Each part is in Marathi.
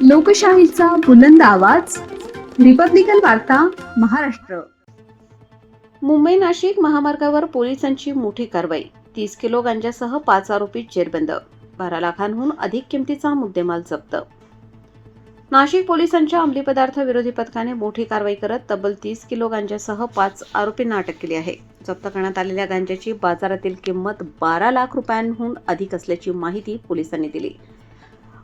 लोकशाहीचा बुलंद आवाज, रिपब्लिकन वार्ता, महाराष्ट्र. मुंबई नाशिक महामार्गावर पोलिसांची मोठी कारवाई. 30 किलो गांजासह 5 आरोपी जेरबंद. 12 लाखांहून अधिक किमतीचा मुद्देमाल जप्त. नाशिक पोलिसांच्या अंमली पदार्थ विरोधी पथकाने मोठी कारवाई करत तब्बल 30 किलो गांजासह 5 आरोपींना अटक केली आहे. जप्त करण्यात आलेल्या गांजाची बाजारातील किंमत 12 लाख रुपयांहून अधिक असल्याची माहिती पोलिसांनी दिली.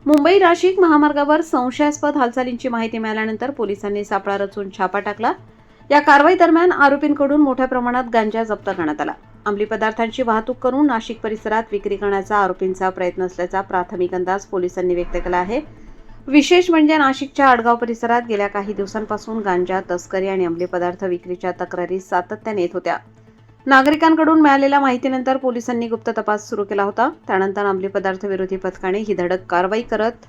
मुंबई नाशिक महामार्गावर संशयास्पद हालचालींची माहिती मिळाल्यानंतर पोलिसांनी सापळा रचून छापा टाकला. या कारवाई दरम्यान आरोपींकडून मोठ्या प्रमाणात गांजा जप्त करण्यात आला. अंमली पदार्थांची वाहतूक करून नाशिक परिसरात विक्री करण्याचा आरोपींचा प्रयत्न असल्याचा प्राथमिक अंदाज पोलिसांनी व्यक्त केला आहे. विशेष म्हणजे नाशिकच्या आडगाव परिसरात गेल्या काही दिवसांपासून गांजा तस्करी आणि अंमली पदार्थ विक्रीच्या तक्रारी सातत्याने येत होत्या. नागरिकांकडून मिळालेल्या माहितीनंतर पोलिसांनी गुप्त तपास सुरू केला होता. त्यानंतर अंमली पदार्थ विरोधी पथकाने ही धडक कारवाई करत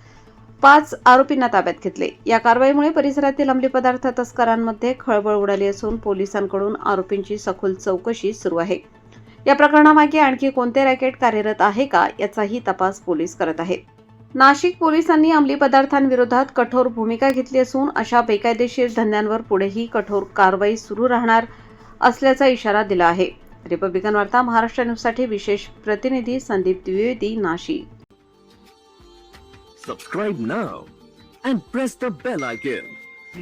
5 आरोपींना ताब्यात घेतले. या कारवाईमुळे परिसरातील अंमली पदार्थ तस्करांमध्ये खळबळ उडाली असून पोलिसांकडून आरोपींची सखोल चौकशी सुरू आहे. या प्रकरणामागे आणखी कोणते रॅकेट कार्यरत आहे का याचाही तपास पोलीस करत आहेत. नाशिक पोलिसांनी अंमली पदार्थांविरोधात कठोर भूमिका घेतली असून अशा बेकायदेशीर धंद्यांवर पुढेही कठोर कारवाई सुरू राहणार असल्याचा इशारा दिला आहे. रिपब्लिकन वार्ता महाराष्ट्र न्यूजसाठी विशेष प्रतिनिधी Sandeep Dwivedi, Nashik. Subscribe now and press the bell icon.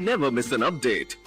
Never miss an update.